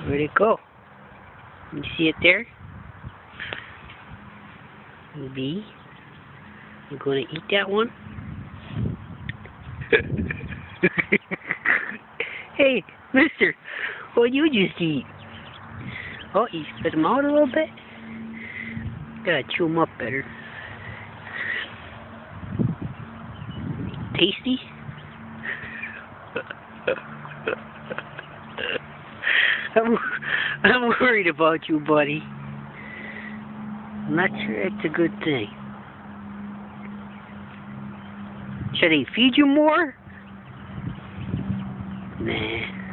Where'd it go? You see it there? B. You gonna eat that one? Hey, mister, what you just eat? Oh, you spit them out a little bit? Gotta chew them up better. Tasty? I'm worried about you, buddy. I'm not sure it's a good thing. Should I feed you more? Nah.